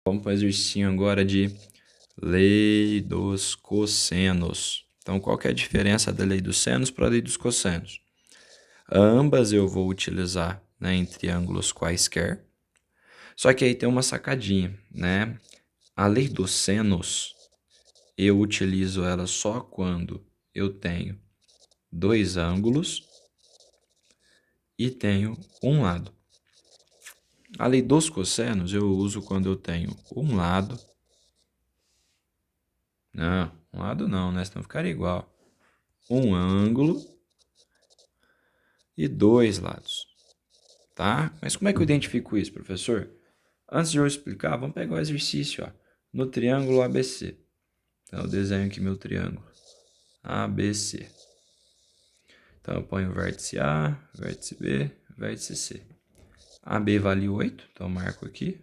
Vamos para o exercício agora de lei dos cossenos. Então, qual que é a diferença da lei dos senos para a lei dos cossenos? Ambas eu vou utilizar, né, em triângulos quaisquer. Só que aí tem uma sacadinha, né? A lei dos senos, eu utilizo ela só quando eu tenho dois ângulos e tenho um lado. A lei dos cossenos eu uso quando eu tenho um lado. Não, um lado não, né? Senão ficaria igual. Um ângulo e dois lados, tá? Mas como é que eu identifico isso, professor? Antes de eu explicar, vamos pegar o exercício, ó, no triângulo ABC. Então, eu desenho aqui meu triângulo ABC. Então, eu ponho vértice A, vértice B, vértice C. AB vale 8, então eu marco aqui.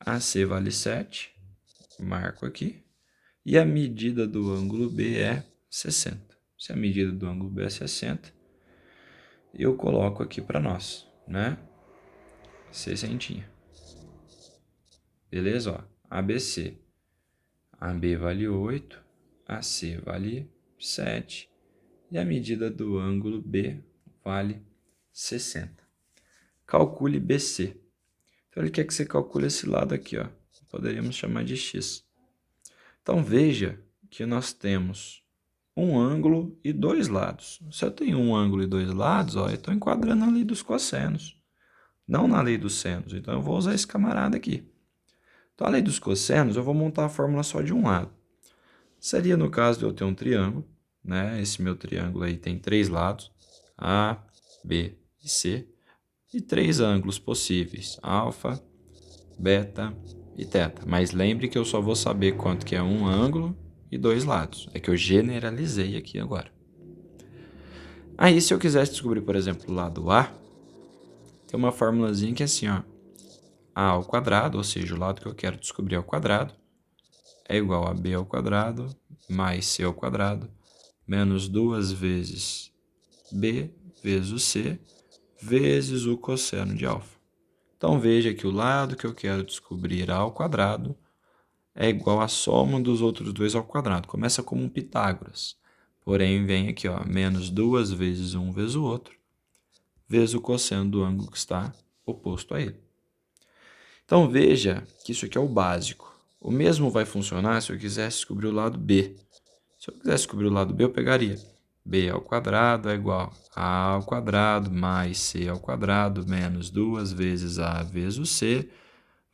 AC vale 7, marco aqui. E a medida do ângulo B é 60. Se a medida do ângulo B é 60, eu coloco aqui para nós, né? 60. Beleza? Ó, ABC. AB vale 8, AC vale 7 e a medida do ângulo B vale 60. Calcule BC. Então, ele quer que você calcule esse lado aqui, ó. Poderíamos chamar de X. Então, veja que nós temos um ângulo e dois lados. Se eu tenho um ângulo e dois lados, ó, eu estou enquadrando a lei dos cossenos, não na lei dos senos. Então, eu vou usar esse camarada aqui. Então, a lei dos cossenos, eu vou montar a fórmula só de um lado. Seria no caso de eu ter um triângulo, né? Esse meu triângulo aí tem três lados, A, B e C, e três ângulos possíveis, alfa, beta e teta. Mas lembre que eu só vou saber quanto que é um ângulo e dois lados. É que eu generalizei aqui agora. Aí, se eu quisesse descobrir, por exemplo, o lado A, tem uma formulazinha que é assim, ó. A ao quadrado, ou seja, o lado que eu quero descobrir ao quadrado, é igual a B ao quadrado mais C ao quadrado menos 2 vezes B vezes o C vezes o cosseno de alfa. Então, veja que o lado que eu quero descobrir ao quadrado é igual à soma dos outros dois ao quadrado. Começa como um Pitágoras. Porém, vem aqui, ó, menos 2 vezes um vezes o outro, vezes o cosseno do ângulo que está oposto a ele. Então, veja que isso aqui é o básico. O mesmo vai funcionar se eu quisesse descobrir o lado B. Se eu quisesse descobrir o lado B, eu pegaria b ao quadrado é igual a ao quadrado mais c ao quadrado menos 2 vezes a vezes o c,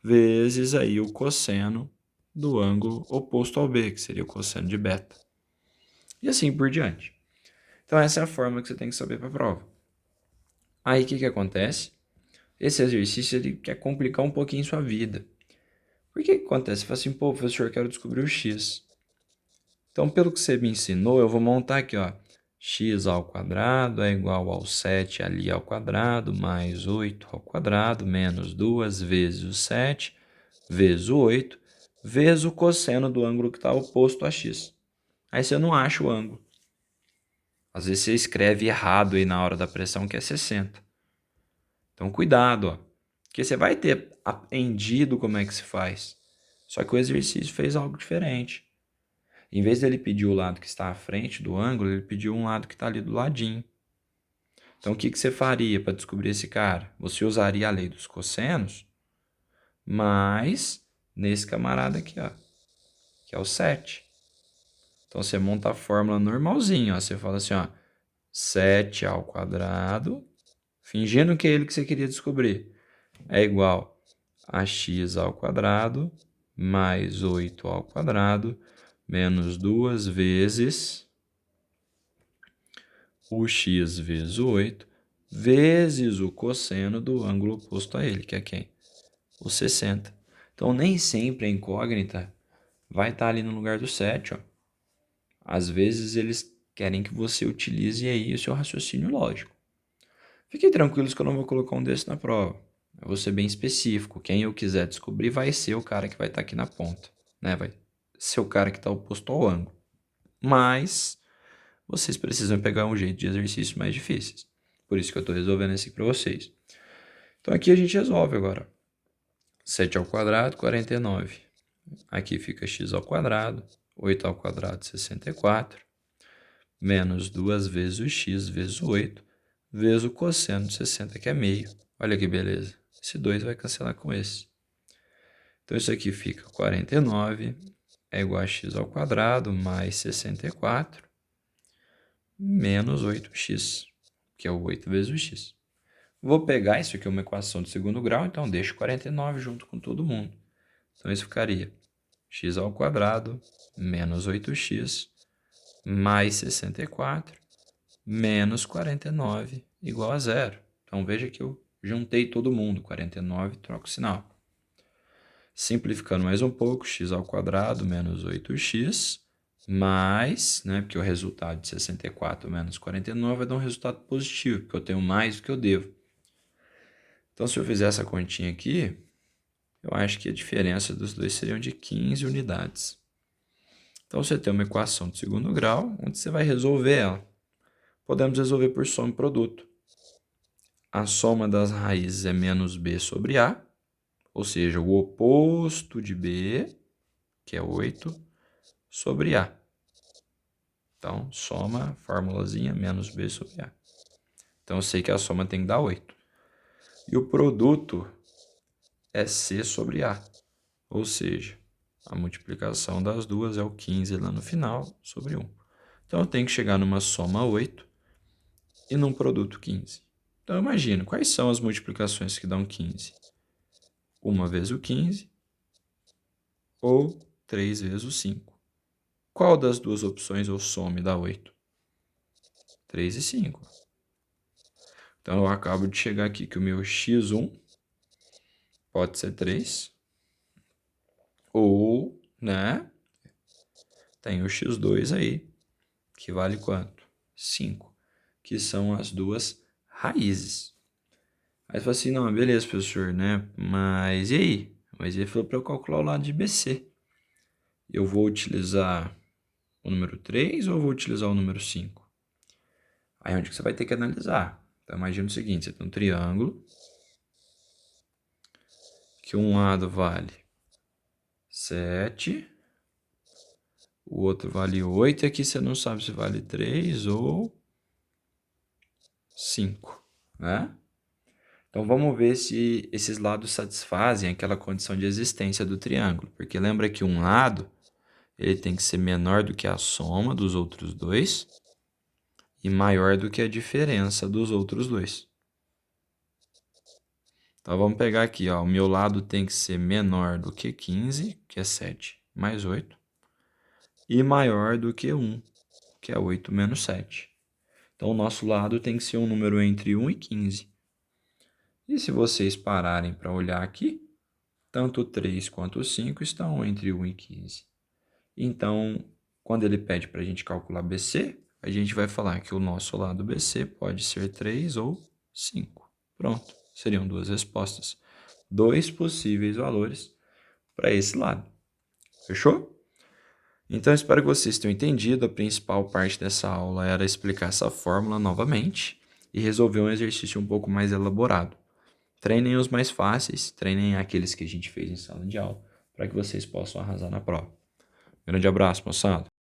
vezes aí o cosseno do ângulo oposto ao B, que seria o cosseno de beta. E assim por diante. Então, essa é a fórmula que você tem que saber para a prova. Aí, o que acontece? Esse exercício ele quer complicar um pouquinho sua vida. Por que acontece? Você fala assim, pô, professor, eu quero descobrir o x. Então, pelo que você me ensinou, eu vou montar aqui, ó. X ao quadrado é igual ao 7 ali ao quadrado, mais 8 ao quadrado, menos 2 vezes o 7, vezes o 8, vezes o cosseno do ângulo que está oposto a x. Aí você não acha o ângulo. Às vezes você escreve errado aí na hora da pressão, que é 60. Então, cuidado, ó. Porque você vai ter aprendido como é que se faz. Só que o exercício fez algo diferente. Em vez dele pedir o lado que está à frente do ângulo, ele pediu um lado que está ali do ladinho. Então, o que você faria para descobrir esse cara? Você usaria a lei dos cossenos, mas nesse camarada aqui, ó, que é o 7. Então, você monta a fórmula normalzinho, ó. Você fala assim, ó, 7 ao quadrado, fingindo que é ele que você queria descobrir, é igual a x ao quadrado mais 8 ao quadrado menos 2 vezes o x vezes o 8 vezes o cosseno do ângulo oposto a ele, que é quem? O 60. Então, nem sempre a incógnita vai estar ali no lugar do 7. Ó. Às vezes, eles querem que você utilize aí o seu raciocínio lógico. Fiquem tranquilos que eu não vou colocar um desse na prova. Eu vou ser bem específico. Quem eu quiser descobrir vai ser o cara que vai estar aqui na ponta. Né? Vai ser o cara que está oposto ao ângulo. Mas vocês precisam pegar um jeito de exercícios mais difíceis. Por isso que eu estou resolvendo esse aqui para vocês. Então aqui a gente resolve agora. 7 ao quadrado, 49. Aqui fica x ao quadrado, 8 ao quadrado, 64, menos 2 vezes o x vezes o 8, vezes o cosseno de 60, que é meio. Olha que beleza. Esse 2 vai cancelar com esse. Então, isso aqui fica 49 é igual a x ao quadrado mais 64 menos 8x, que é o 8 vezes o x. Vou pegar, isso aqui é uma equação de segundo grau, então deixo 49 junto com todo mundo. Então, isso ficaria x ao quadrado menos 8x mais 64 menos 49 igual a zero. Então, veja que eu juntei todo mundo, 49, troco o sinal. Simplificando mais um pouco, x ao quadrado menos 8x mais, porque o resultado de 64 menos 49 vai dar um resultado positivo, porque eu tenho mais do que eu devo. Então, se eu fizer essa continha aqui, eu acho que a diferença dos dois seriam de 15 unidades. Então, você tem uma equação de segundo grau, onde você vai resolver ela. Podemos resolver por soma e produto. A soma das raízes é menos b sobre a, ou seja, o oposto de b, que é 8, sobre a. Então, soma, formulazinha, menos b sobre a. Então, eu sei que a soma tem que dar 8. E o produto é c sobre a, ou seja, a multiplicação das duas é o 15 lá no final sobre 1. Então, eu tenho que chegar numa soma 8 e num produto 15. Então, imagina, quais são as multiplicações que dão 15? 1 vezes o 15 ou 3 vezes o 5. Qual das duas opções eu somo e dá 8? 3 e 5. Então, eu acabo de chegar aqui que o meu x1 pode ser 3. Ou, tem o x2 aí, que vale quanto? 5, que são as duas raízes. Aí você fala assim, não, beleza, professor, mas e aí? Mas ele falou para eu calcular o lado de BC. Eu vou utilizar o número 3 ou vou utilizar o número 5? Aí é onde que você vai ter que analisar. Então, imagina o seguinte, você tem um triângulo, que um lado vale 7, o outro vale 8, e aqui você não sabe se vale 3 ou 5, Então, vamos ver se esses lados satisfazem aquela condição de existência do triângulo. Porque lembra que um lado ele tem que ser menor do que a soma dos outros dois e maior do que a diferença dos outros dois. Então, vamos pegar aqui, o meu lado tem que ser menor do que 15, que é 7 mais 8, e maior do que 1, que é 8 menos 7. Então, o nosso lado tem que ser um número entre 1 e 15. E se vocês pararem para olhar aqui, tanto o 3 quanto o 5 estão entre 1 e 15. Então, quando ele pede para a gente calcular BC, a gente vai falar que o nosso lado BC pode ser 3 ou 5. Pronto, seriam duas respostas. 2 possíveis valores para esse lado. Fechou? Então, espero que vocês tenham entendido. A principal parte dessa aula era explicar essa fórmula novamente e resolver um exercício um pouco mais elaborado. Treinem os mais fáceis, treinem aqueles que a gente fez em sala de aula, para que vocês possam arrasar na prova. Grande abraço, moçada!